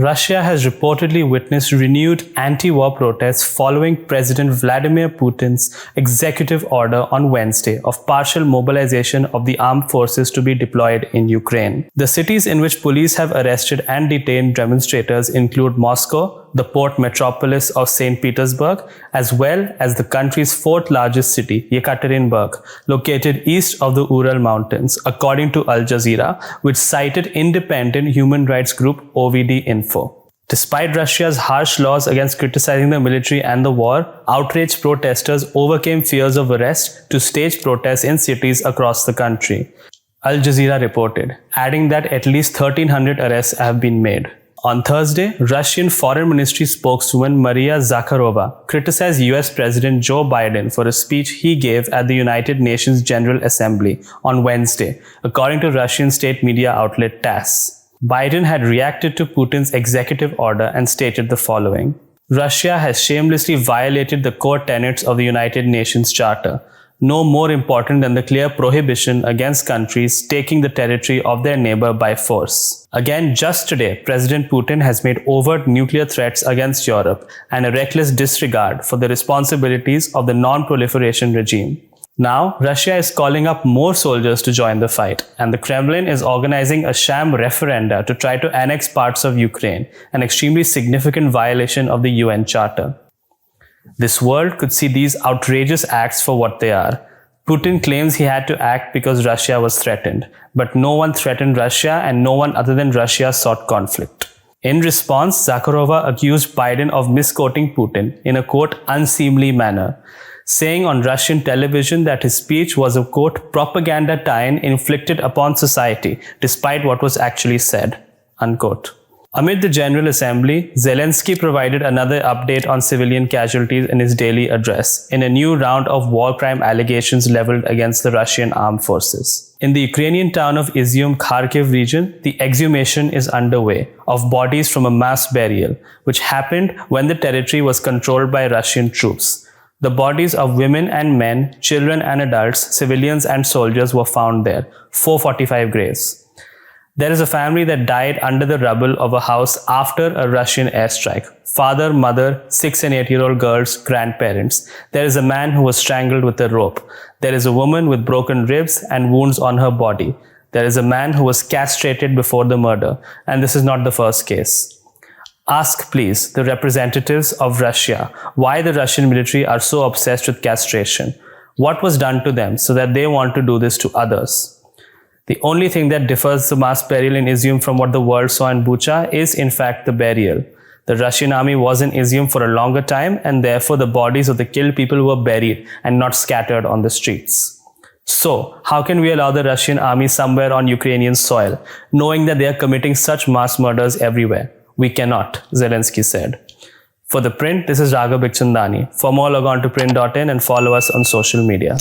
Russia has reportedly witnessed renewed anti-war protests following President Vladimir Putin's executive order on Wednesday of partial mobilization of the armed forces to be deployed in Ukraine. The cities in which police have arrested and detained demonstrators include Moscow, the port metropolis of St. Petersburg, as well as the country's fourth largest city, Yekaterinburg, located east of the Ural Mountains, according to Al Jazeera, which cited independent human rights group OVD Info. Despite Russia's harsh laws against criticizing the military and the war, outraged protesters overcame fears of arrest to stage protests in cities across the country. Al Jazeera reported, adding that at least 1,300 arrests have been made. On Thursday, Russian Foreign Ministry spokeswoman Maria Zakharova criticized US President Joe Biden for a speech he gave at the United Nations General Assembly on Wednesday, according to Russian state media outlet TASS. Biden had reacted to Putin's executive order and stated the following: Russia has shamelessly violated the core tenets of the United Nations Charter, no more important than the clear prohibition against countries taking the territory of their neighbor by force. Again, just today, President Putin has made overt nuclear threats against Europe and a reckless disregard for the responsibilities of the non-proliferation regime. Now, Russia is calling up more soldiers to join the fight, and the Kremlin is organizing a sham referenda to try to annex parts of Ukraine, an extremely significant violation of the UN Charter. This world could see these outrageous acts for what they are. Putin claims he had to act because Russia was threatened, but no one threatened Russia and no one other than Russia sought conflict. In response, Zakharova accused Biden of misquoting Putin in a quote unseemly manner, saying on Russian television that his speech was a quote propaganda tine inflicted upon society despite what was actually said, unquote. Amid the General Assembly, Zelensky provided another update on civilian casualties in his daily address, in a new round of war crime allegations leveled against the Russian armed forces. In the Ukrainian town of Izyum, Kharkiv region, the exhumation is underway of bodies from a mass burial, which happened when the territory was controlled by Russian troops. The bodies of women and men, children and adults, civilians and soldiers were found there, 445 graves. There is a family that died under the rubble of a house after a Russian airstrike. Father, mother, 6 and 8-year-old girls, grandparents. There is a man who was strangled with a rope. There is a woman with broken ribs and wounds on her body. There is a man who was castrated before the murder. And this is not the first case. Ask, please, the representatives of Russia why the Russian military are so obsessed with castration. What was done to them so that they want to do this to others? The only thing that differs the mass burial in Izyum from what the world saw in Bucha is in fact the burial. The Russian army was in Izyum for a longer time, and therefore the bodies of the killed people were buried and not scattered on the streets. So, how can we allow the Russian army somewhere on Ukrainian soil, knowing that they are committing such mass murders everywhere? We cannot, Zelensky said. For The Print, this is Raghav Bikhchandani. For more, log on to print.in and follow us on social media.